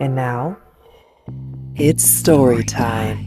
And now, it's story time.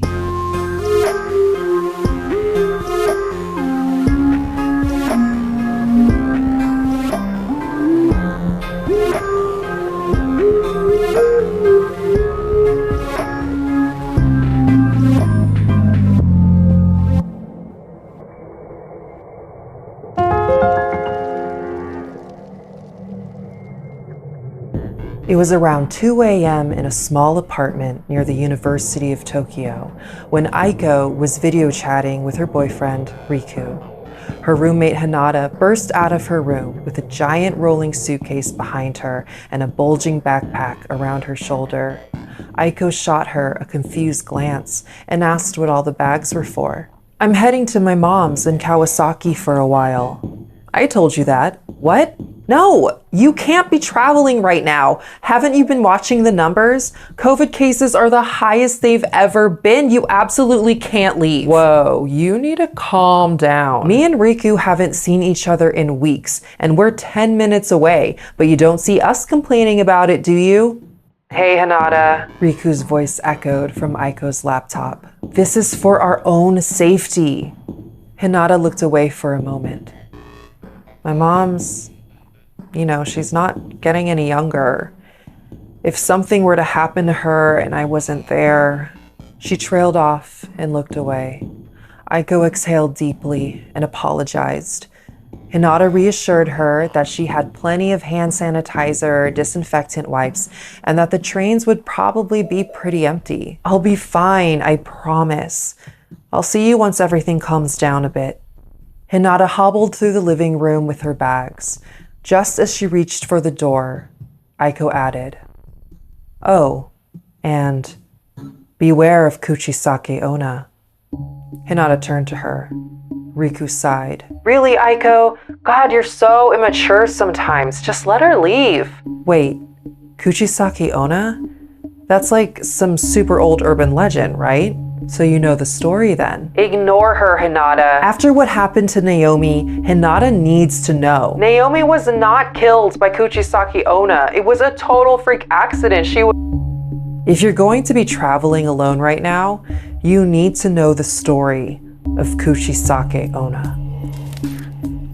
It was around 2 a.m. in a small apartment near the University of Tokyo when Aiko was video chatting with her boyfriend, Riku. Her roommate Hinata burst out of her room with a giant rolling suitcase behind her and a bulging backpack around her shoulder. Aiko shot her a confused glance and asked what all the bags were for. "I'm heading to my mom's in Kawasaki for a while." "I told you that." "What?" "No, you can't be traveling right now. Haven't you been watching the numbers? COVID cases are the highest they've ever been. You absolutely can't leave." "Whoa, you need to calm down. Me and Riku haven't seen each other in weeks, and we're 10 minutes away, but you don't see us complaining about it, do you?" "Hey, Hinata," Riku's voice echoed from Aiko's laptop. "This is for our own safety." Hinata looked away for a moment. "My mom's... she's not getting any younger. If something were to happen to her and I wasn't there..." She trailed off and looked away. Aiko exhaled deeply and apologized. Hinata reassured her that she had plenty of hand sanitizer, disinfectant wipes, and that the trains would probably be pretty empty. "I'll be fine, I promise. I'll see you once everything calms down a bit." Hinata hobbled through the living room with her bags. Just as she reached for the door, Aiko added, "Oh, and beware of Kuchisake Onna." Hinata turned to her. Riku sighed. "Really, Aiko? God, you're so immature sometimes. Just let her leave." "Wait, Kuchisake Onna? That's like some super old urban legend, right? So you know the story then." "Ignore her, Hinata. After what happened to Naomi, Hinata needs to know. Naomi was not killed by Kuchisake Onna. It was a total freak accident. If you're going to be traveling alone right now, you need to know the story of Kuchisake Onna.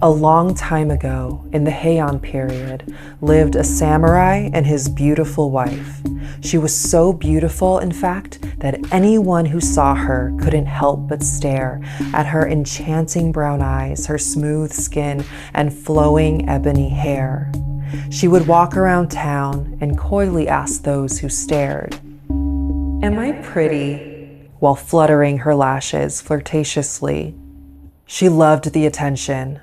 A long time ago, in the Heian period, lived a samurai and his beautiful wife. She was so beautiful, in fact, that anyone who saw her couldn't help but stare at her enchanting brown eyes, her smooth skin, and flowing ebony hair. She would walk around town and coyly ask those who stared, "Am I pretty?" while fluttering her lashes flirtatiously. She loved the attention,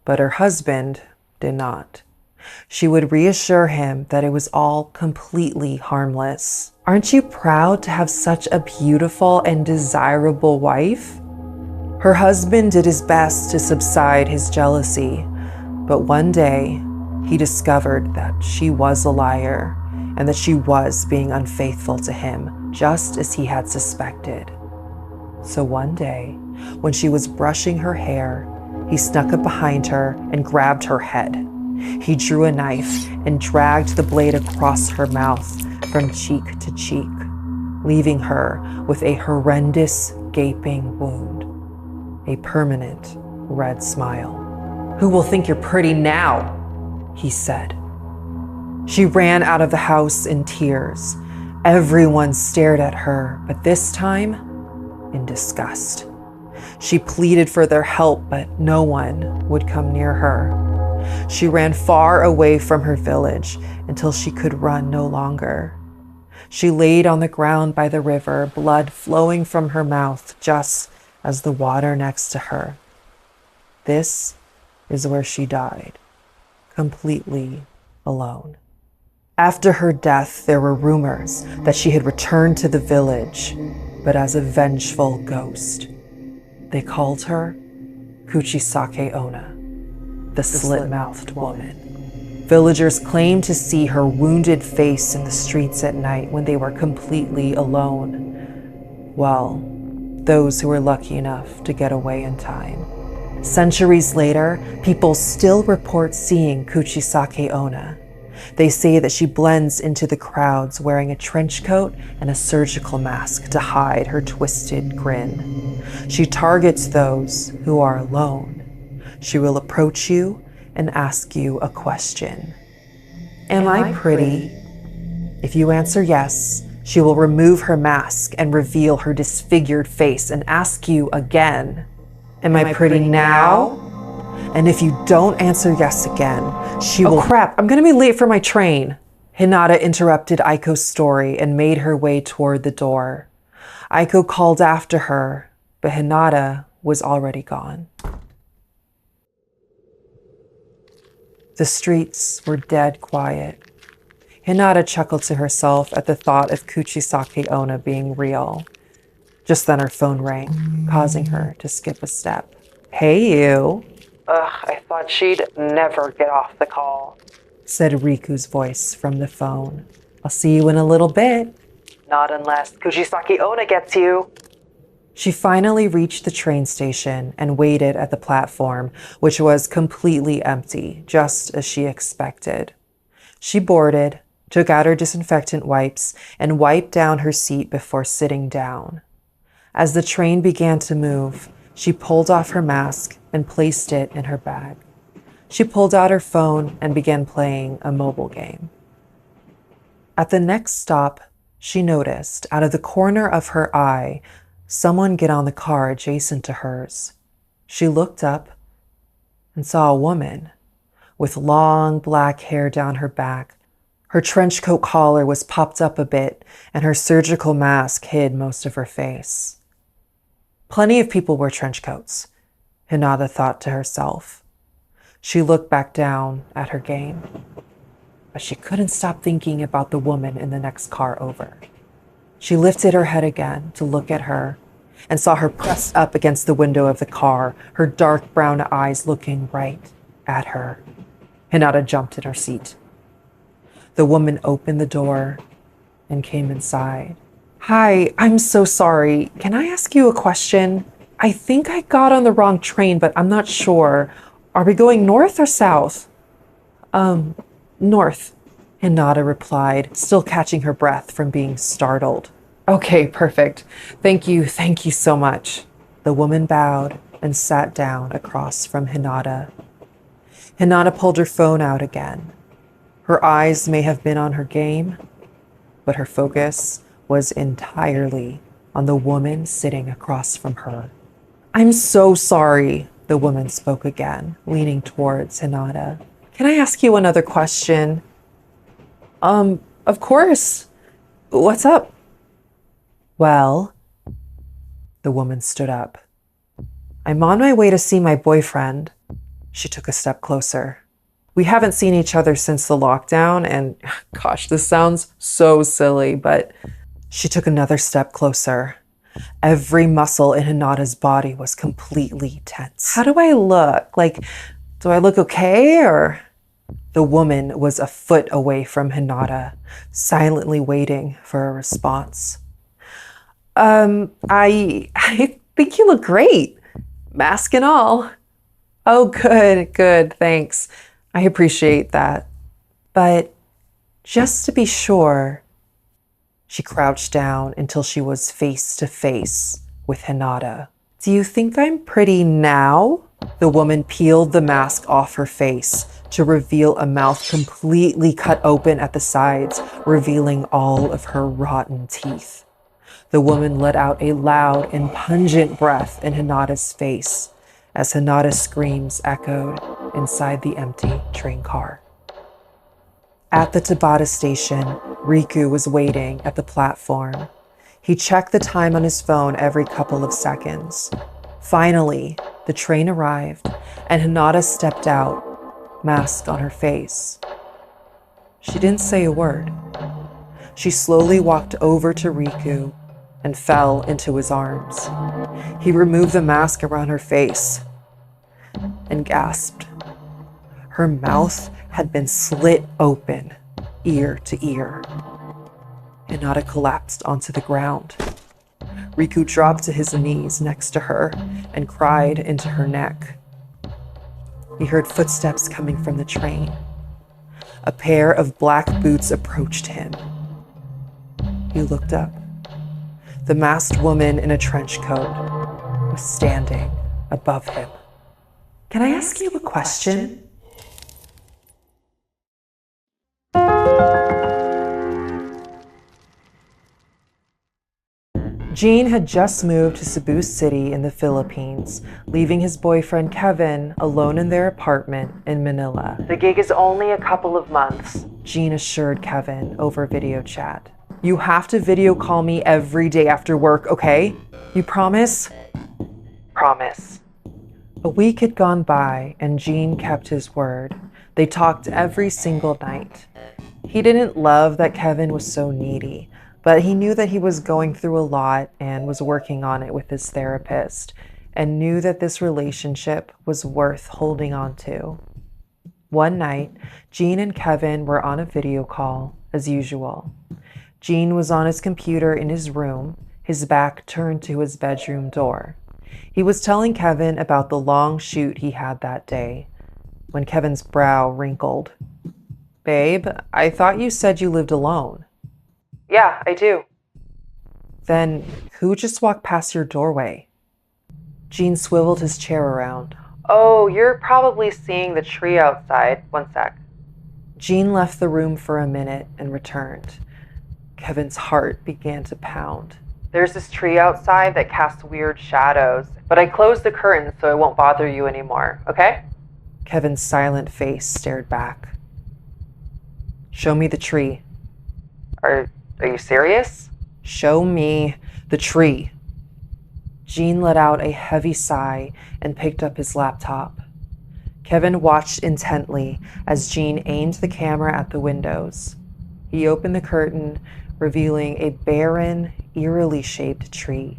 but her husband did not. She would reassure him that it was all completely harmless. "Aren't you proud to have such a beautiful and desirable wife?" Her husband did his best to subside his jealousy, but one day he discovered that she was a liar and that she was being unfaithful to him, just as he had suspected. So one day, when she was brushing her hair, he snuck up behind her and grabbed her head. He drew a knife and dragged the blade across her mouth from cheek to cheek, leaving her with a horrendous gaping wound, a permanent red smile. "Who will think you're pretty now?" he said. She ran out of the house in tears. Everyone stared at her, but this time in disgust. She pleaded for their help, but no one would come near her. She ran far away from her village until she could run no longer. She laid on the ground by the river, blood flowing from her mouth just as the water next to her. This is where she died, completely alone. After her death, there were rumors that she had returned to the village, but as a vengeful ghost. They called her Kuchisake Onna, the slit-mouthed woman. Villagers claimed to see her wounded face in the streets at night when they were completely alone. Well, those who were lucky enough to get away in time. Centuries later, people still report seeing Kuchisake Onna. They say that she blends into the crowds wearing a trench coat and a surgical mask to hide her twisted grin. She targets those who are alone. She will approach you and ask you a question. Am I pretty? If you answer yes, she will remove her mask and reveal her disfigured face and ask you again, Am I pretty now? And if you don't answer yes again, she will— Oh crap, I'm gonna be late for my train. Hinata interrupted Aiko's story and made her way toward the door. Aiko called after her, but Hinata was already gone. The streets were dead quiet. Hinata chuckled to herself at the thought of Kuchisake Onna being real. Just then her phone rang, causing her to skip a step. Hey, you. Ugh, I thought she'd never get off the call, said Riku's voice from the phone. I'll see you in a little bit. Not unless Kuchisake Onna gets you. She finally reached the train station and waited at the platform, which was completely empty, just as she expected. She boarded, took out her disinfectant wipes, and wiped down her seat before sitting down. As the train began to move, she pulled off her mask and placed it in her bag. She pulled out her phone and began playing a mobile game. At the next stop, she noticed, out of the corner of her eye, someone get on the car adjacent to hers. She looked up and saw a woman with long black hair down her back. Her trench coat collar was popped up a bit, and her surgical mask hid most of her face. Plenty of people wear trench coats, Hinata thought to herself. She looked back down at her game, but she couldn't stop thinking about the woman in the next car over. She lifted her head again to look at her and saw her pressed up against the window of the car, her dark brown eyes looking right at her. Hinata jumped in her seat. The woman opened the door and came inside. Hi, I'm so sorry. Can I ask you a question? I think I got on the wrong train, but I'm not sure. Are we going north or south? North, Hinata replied, still catching her breath from being startled. Okay, perfect. Thank you so much. The woman bowed and sat down across from Hinata. Hinata pulled her phone out again. Her eyes may have been on her game, but her focus was entirely on the woman sitting across from her. I'm so sorry, the woman spoke again, leaning towards Hinata. Can I ask you another question? Of course. What's up? Well, the woman stood up. I'm on my way to see my boyfriend. She took a step closer. We haven't seen each other since the lockdown, and gosh, this sounds so silly, but she took another step closer. Every muscle in Hinata's body was completely tense. How do I look? Do I look okay, or? The woman was a foot away from Hinata, silently waiting for a response. I think you look great, mask and all. Oh, good, thanks. I appreciate that. But just to be sure, she crouched down until she was face to face with Hinata. Do you think I'm pretty now? The woman peeled the mask off her face to reveal a mouth completely cut open at the sides, revealing all of her rotten teeth. The woman let out a loud and pungent breath in Hinata's face as Hinata's screams echoed inside the empty train car. At the Tabata station, Riku was waiting at the platform. He checked the time on his phone every couple of seconds. Finally, the train arrived, and Hinata stepped out, mask on her face. She didn't say a word. She slowly walked over to Riku and fell into his arms. He removed the mask around her face and gasped. Her mouth had been slit open, ear to ear. Hinata collapsed onto the ground. Riku dropped to his knees next to her and cried into her neck. He heard footsteps coming from the train. A pair of black boots approached him. He looked up. The masked woman in a trench coat was standing above him. "Can I ask you a question?" Gene had just moved to Cebu City in the Philippines, leaving his boyfriend Kevin alone in their apartment in Manila. "The gig is only a couple of months," Gene assured Kevin over video chat. "You have to video call me every day after work, okay? You promise?" "Promise." A week had gone by and Gene kept his word. They talked every single night. He didn't love that Kevin was so needy, but he knew that he was going through a lot and was working on it with his therapist, and knew that this relationship was worth holding on to. One night, Gene and Kevin were on a video call, as usual. Gene was on his computer in his room, his back turned to his bedroom door. He was telling Kevin about the long shoot he had that day, when Kevin's brow wrinkled. "Babe, I thought you said you lived alone." "Yeah, I do." "Then who just walked past your doorway?" Gene swiveled his chair around. "Oh, you're probably seeing the tree outside. One sec." Gene left the room for a minute and returned. Kevin's heart began to pound. "There's this tree outside that casts weird shadows, but I closed the curtains so it won't bother you anymore, okay?" Kevin's silent face stared back. "Show me the tree." Are you serious?" "Show me the tree." Gene let out a heavy sigh and picked up his laptop. Kevin watched intently as Gene aimed the camera at the windows. He opened the curtain, revealing a barren, eerily shaped tree.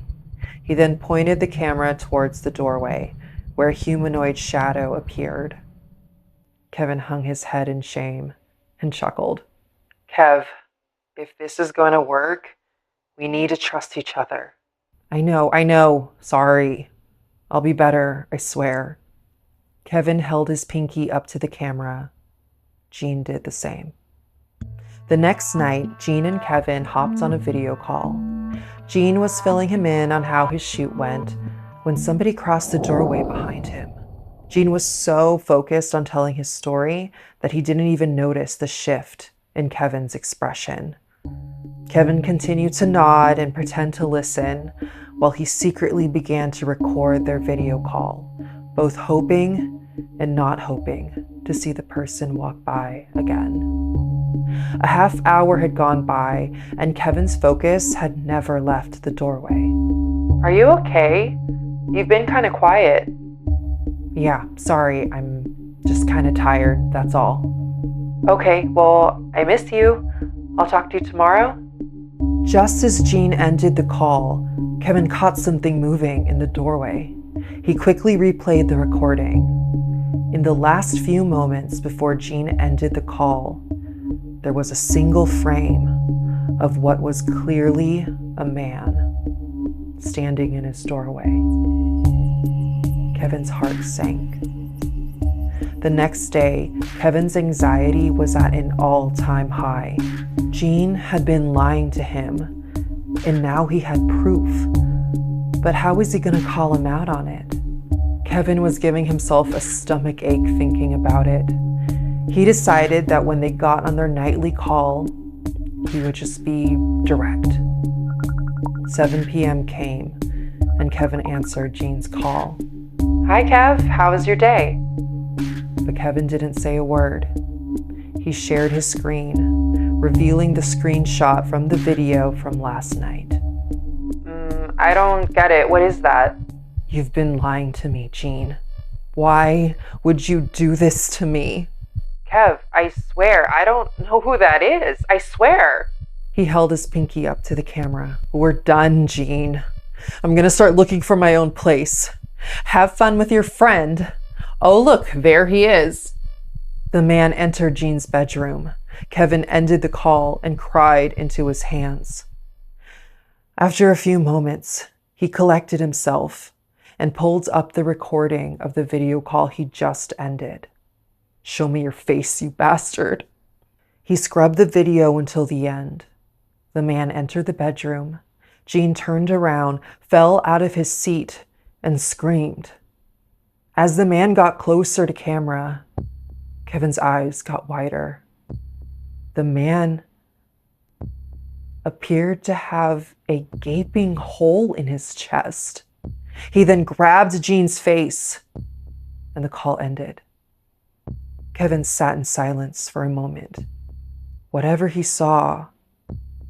He then pointed the camera towards the doorway, where a humanoid shadow appeared. Kevin hung his head in shame and chuckled. "Kev, if this is going to work, we need to trust each other." I know. Sorry. I'll be better, I swear." Kevin held his pinky up to the camera. Gene did the same. The next night, Gene and Kevin hopped on a video call. Gene was filling him in on how his shoot went when somebody crossed the doorway behind him. Gene was so focused on telling his story that he didn't even notice the shift in Kevin's expression. Kevin continued to nod and pretend to listen while he secretly began to record their video call, both hoping and not hoping to see the person walk by again. A half hour had gone by and Kevin's focus had never left the doorway. "Are you okay? You've been kind of quiet." "Yeah, sorry, I'm just kind of tired, that's all." "Okay, well, I miss you. I'll talk to you tomorrow." Just as Gene ended the call, Kevin caught something moving in the doorway. He quickly replayed the recording. In the last few moments before Gene ended the call, there was a single frame of what was clearly a man standing in his doorway. Kevin's heart sank. The next day, Kevin's anxiety was at an all-time high. Gene had been lying to him, and now he had proof. But how was he going to call him out on it? Kevin was giving himself a stomach ache thinking about it. He decided that when they got on their nightly call, he would just be direct. 7 p.m. came, and Kevin answered Gene's call. "Hi, Kev. How was your day?" But Kevin didn't say a word. He shared his screen, revealing the screenshot from the video from last night. I don't get it. What is that?" "You've been lying to me, Gene. Why would you do this to me?" "Kev, I swear, I don't know who that is. I swear." He held his pinky up to the camera. "We're done, Gene. I'm gonna start looking for my own place. Have fun with your friend. Oh, look, there he is." The man entered Gene's bedroom. Kevin ended the call and cried into his hands. After a few moments, he collected himself and pulled up the recording of the video call he just ended. "Show me your face, you bastard." He scrubbed the video until the end. The man entered the bedroom. Jean turned around, fell out of his seat, and screamed. As the man got closer to camera, Kevin's eyes got wider. The man appeared to have a gaping hole in his chest. He then grabbed Jean's face, and the call ended. Kevin sat in silence for a moment. Whatever he saw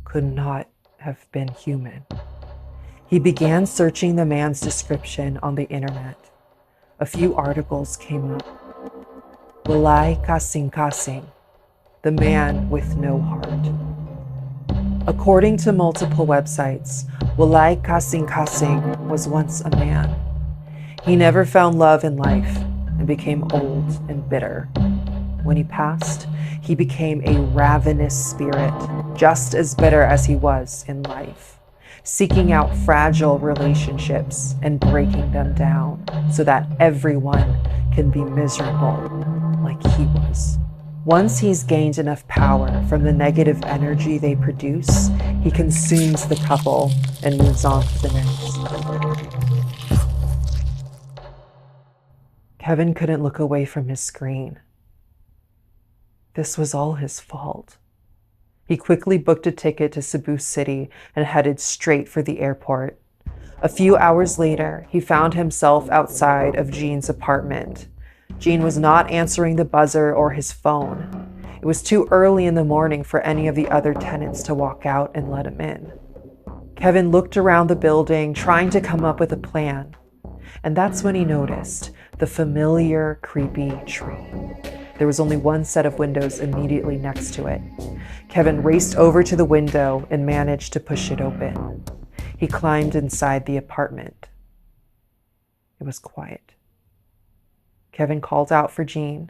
could not have been human. He began searching the man's description on the internet. A few articles came up. Walay kasing kasing, the man with no heart. According to multiple websites, Walay kasing kasing was once a man. He never found love in life and became old and bitter. When he passed, he became a ravenous spirit, just as bitter as he was in life, seeking out fragile relationships and breaking them down so that everyone can be miserable like he was. Once he's gained enough power from the negative energy they produce, he consumes the couple and moves on to the next. Kevin couldn't look away from his screen. This was all his fault. He quickly booked a ticket to Cebu City and headed straight for the airport. A few hours later, he found himself outside of Jean's apartment. Jean was not answering the buzzer or his phone. It was too early in the morning for any of the other tenants to walk out and let him in. Kevin looked around the building, trying to come up with a plan. And that's when he noticed the familiar, creepy tree. There was only one set of windows immediately next to it. Kevin raced over to the window and managed to push it open. He climbed inside the apartment. It was quiet. Kevin called out for Jean.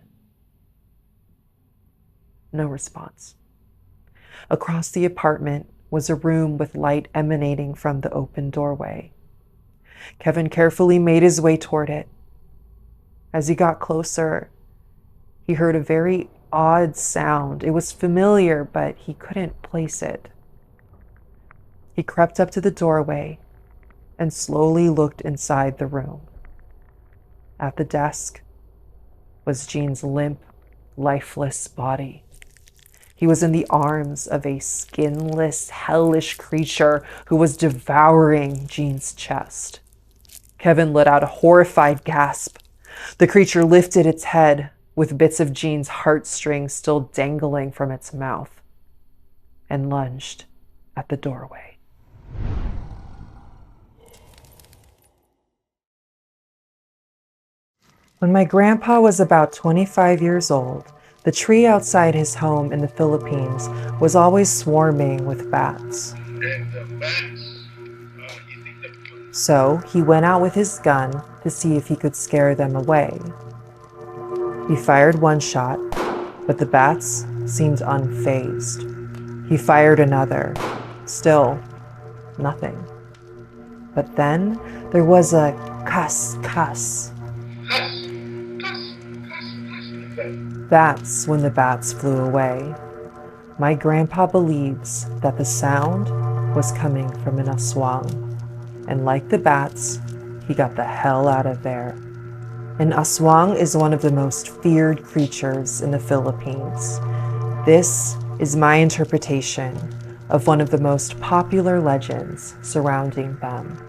No response. Across the apartment was a room with light emanating from the open doorway. Kevin carefully made his way toward it. As he got closer, he heard a very odd sound. It was familiar, but he couldn't place it. He crept up to the doorway and slowly looked inside the room. At the desk was Jean's limp, lifeless body. He was in the arms of a skinless, hellish creature who was devouring Jean's chest. Kevin let out a horrified gasp. The creature lifted its head, with bits of Jean's heartstrings still dangling from its mouth, and lunged at the doorway. When my grandpa was about 25 years old, the tree outside his home in the Philippines was always swarming with bats. So he went out with his gun to see if he could scare them away. He fired one shot, but the bats seemed unfazed. He fired another. Still, nothing. But then there was a cuss. That's when the bats flew away. My grandpa believes that the sound was coming from an aswang. And like the bats, he got the hell out of there. An aswang is one of the most feared creatures in the Philippines. This is my interpretation of one of the most popular legends surrounding them.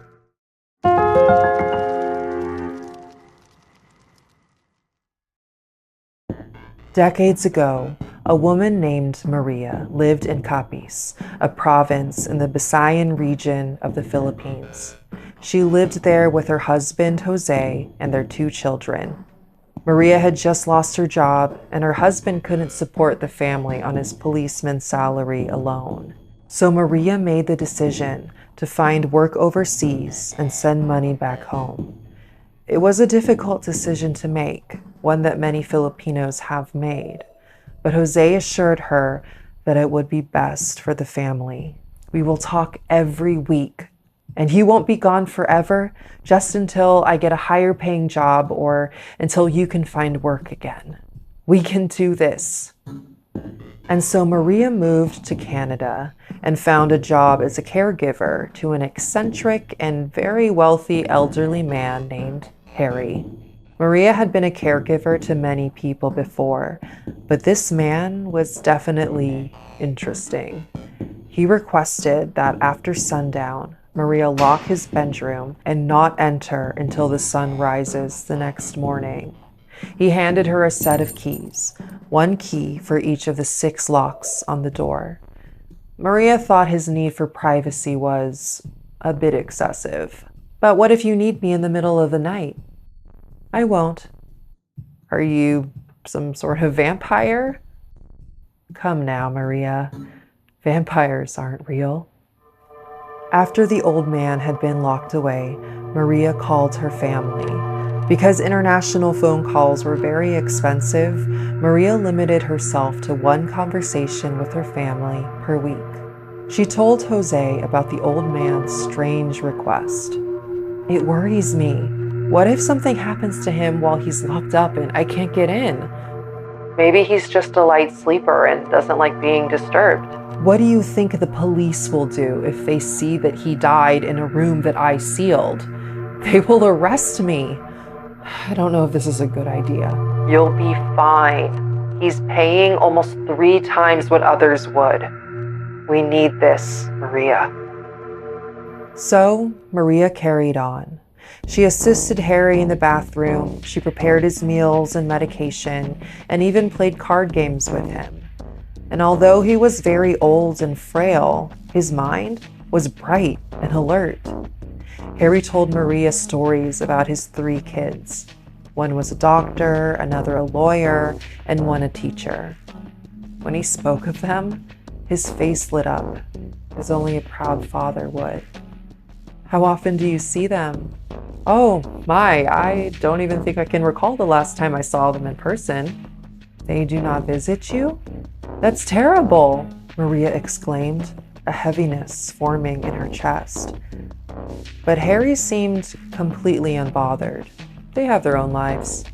Decades ago, a woman named Maria lived in Capiz, a province in the Visayan region of the Philippines. She lived there with her husband, Jose, and their 2 children. Maria had just lost her job, and her husband couldn't support the family on his policeman's salary alone. So Maria made the decision to find work overseas and send money back home. It was a difficult decision to make, one that many Filipinos have made. But Jose assured her that it would be best for the family. We will talk every week, and you won't be gone forever, just until I get a higher paying job or until you can find work again. We can do this. And so Maria moved to Canada and found a job as a caregiver to an eccentric and very wealthy elderly man named Harry. Maria had been a caregiver to many people before, but this man was definitely interesting. He requested that after sundown, Maria lock his bedroom and not enter until the sun rises the next morning. He handed her a set of keys, one key for each of the 6 locks on the door. Maria thought his need for privacy was a bit excessive. But what if you need me in the middle of the night? I won't. Are you some sort of vampire? Come now, Maria. Vampires aren't real. After the old man had been locked away, Maria called her family. Because international phone calls were very expensive, Maria limited herself to one conversation with her family per week. She told Jose about the old man's strange request. It worries me. What if something happens to him while he's locked up and I can't get in? Maybe he's just a light sleeper and doesn't like being disturbed. What do you think the police will do if they see that he died in a room that I sealed? They will arrest me. I don't know if this is a good idea. You'll be fine. He's paying almost 3 times what others would. We need this, Maria. So, Maria carried on. She assisted Harry in the bathroom, she prepared his meals and medication, and even played card games with him. And although he was very old and frail, his mind was bright and alert. Harry told Maria stories about his 3 kids. One was a doctor, another a lawyer, and one a teacher. When he spoke of them, his face lit up, as only a proud father would. How often do you see them? Oh my, I don't even think I can recall the last time I saw them in person. They do not visit you? That's terrible, Maria exclaimed, a heaviness forming in her chest. But Harry seemed completely unbothered. They have their own lives.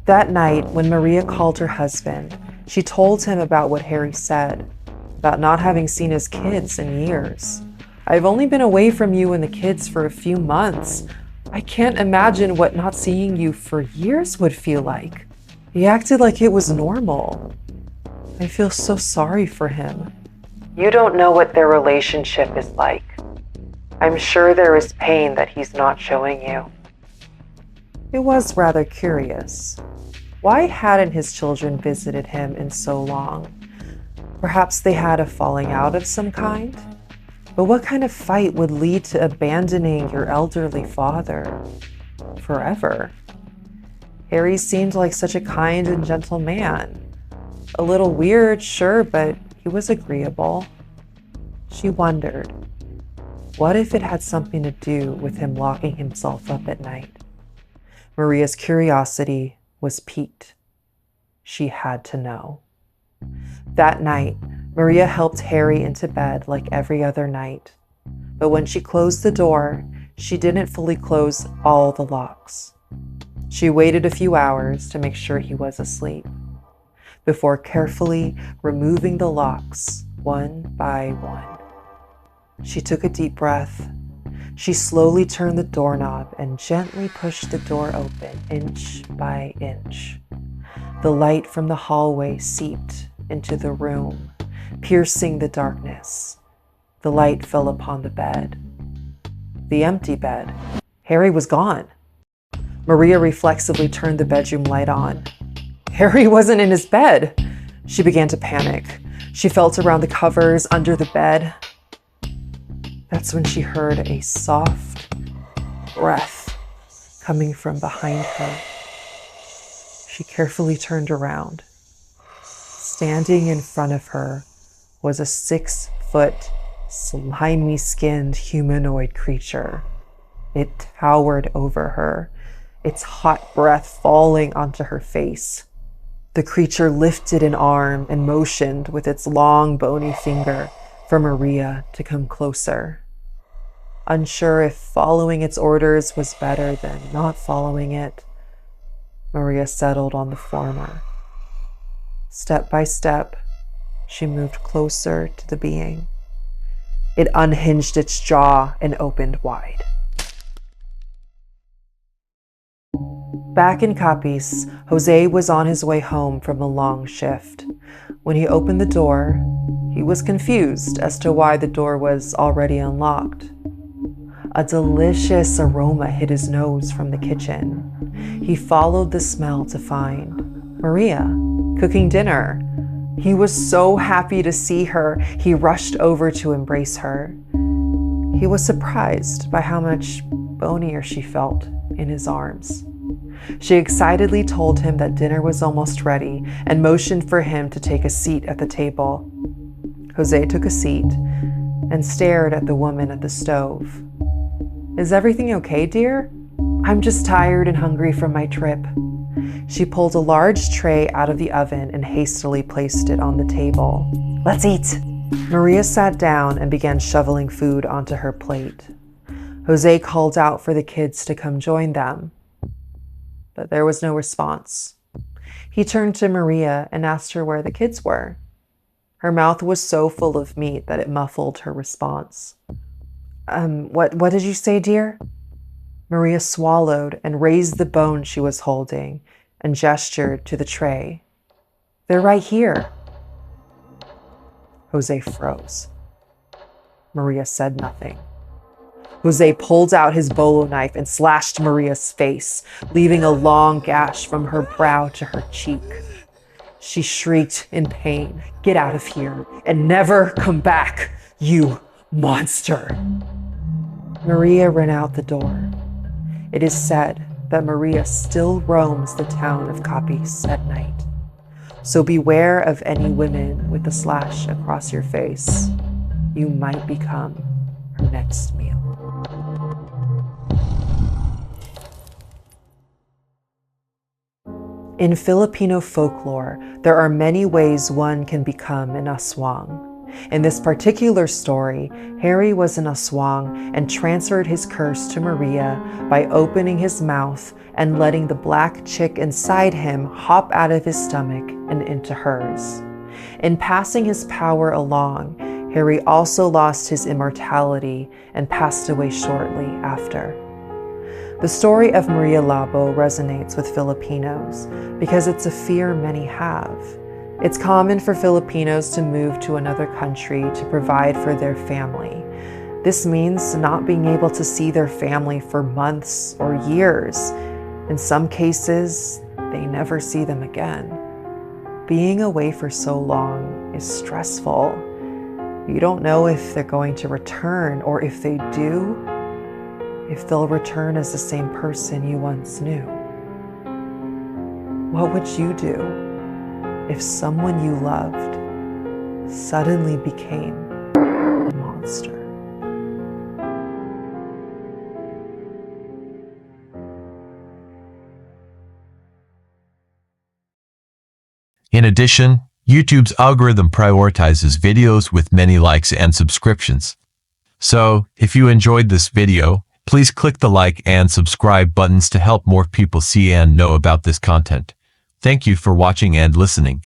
That night, when Maria called her husband, she told him about what Harry said, about not having seen his kids in years. I've only been away from you and the kids for a few months. I can't imagine what not seeing you for years would feel like. He acted like it was normal. I feel so sorry for him. You don't know what their relationship is like. I'm sure there is pain that he's not showing you. It was rather curious. Why hadn't his children visited him in so long? Perhaps they had a falling out of some kind? But what kind of fight would lead to abandoning your elderly father forever? Harry seemed like such a kind and gentle man. A little weird, sure, but he was agreeable. She wondered, what if it had something to do with him locking himself up at night? Maria's curiosity was piqued. She had to know. That night, Maria helped Harry into bed like every other night. But when she closed the door, she didn't fully close all the locks. She waited a few hours to make sure he was asleep, before carefully removing the locks one by one. She took a deep breath. She slowly turned the doorknob and gently pushed the door open inch by inch. The light from the hallway seeped into the room, piercing the darkness. The light fell upon the bed. The empty bed. Harry was gone. Maria reflexively turned the bedroom light on. Harry wasn't in his bed. She began to panic. She felt around the covers under the bed. That's when she heard a soft breath coming from behind her. She carefully turned around. Standing in front of her was a 6-foot, slimy-skinned humanoid creature. It towered over her, its hot breath falling onto her face. The creature lifted an arm and motioned with its long, bony finger for Maria to come closer. Unsure if following its orders was better than not following it, Maria settled on the former. Step by step, she moved closer to the being. It unhinged its jaw and opened wide. Back in Capiz, Jose was on his way home from a long shift. When he opened the door, he was confused as to why the door was already unlocked. A delicious aroma hit his nose from the kitchen. He followed the smell to find Maria cooking dinner. He was so happy to see her, he rushed over to embrace her. He was surprised by how much bonier she felt in his arms. She excitedly told him that dinner was almost ready and motioned for him to take a seat at the table. Jose took a seat and stared at the woman at the stove. "Is everything okay, dear? I'm just tired and hungry from my trip." She pulled a large tray out of the oven and hastily placed it on the table. "Let's eat." Maria sat down and began shoveling food onto her plate. Jose called out for the kids to come join them, but there was no response. He turned to Maria and asked her where the kids were. Her mouth was so full of meat that it muffled her response. What did you say, dear?" Maria swallowed and raised the bone she was holding and gestured to the tray. "They're right here." Jose froze. Maria said nothing. Jose pulled out his bolo knife and slashed Maria's face, leaving a long gash from her brow to her cheek. She shrieked in pain, "Get out of here and never come back, you monster." Maria ran out the door. It is said that Maria still roams the town of Capiz at night. So beware of any women with a slash across your face. You might become her next meal. In Filipino folklore, there are many ways one can become an aswang. In this particular story, Harry was an aswang and transferred his curse to Maria by opening his mouth and letting the black chick inside him hop out of his stomach and into hers. In passing his power along, Harry also lost his immortality and passed away shortly after. The story of Maria Labo resonates with Filipinos because it's a fear many have. It's common for Filipinos to move to another country to provide for their family. This means not being able to see their family for months or years. In some cases, they never see them again. Being away for so long is stressful. You don't know if they're going to return, or if they do, if they'll return as the same person you once knew. What would you do if someone you loved suddenly became a monster? In addition, YouTube's algorithm prioritizes videos with many likes and subscriptions. So, if you enjoyed this video, please click the like and subscribe buttons to help more people see and know about this content. Thank you for watching and listening.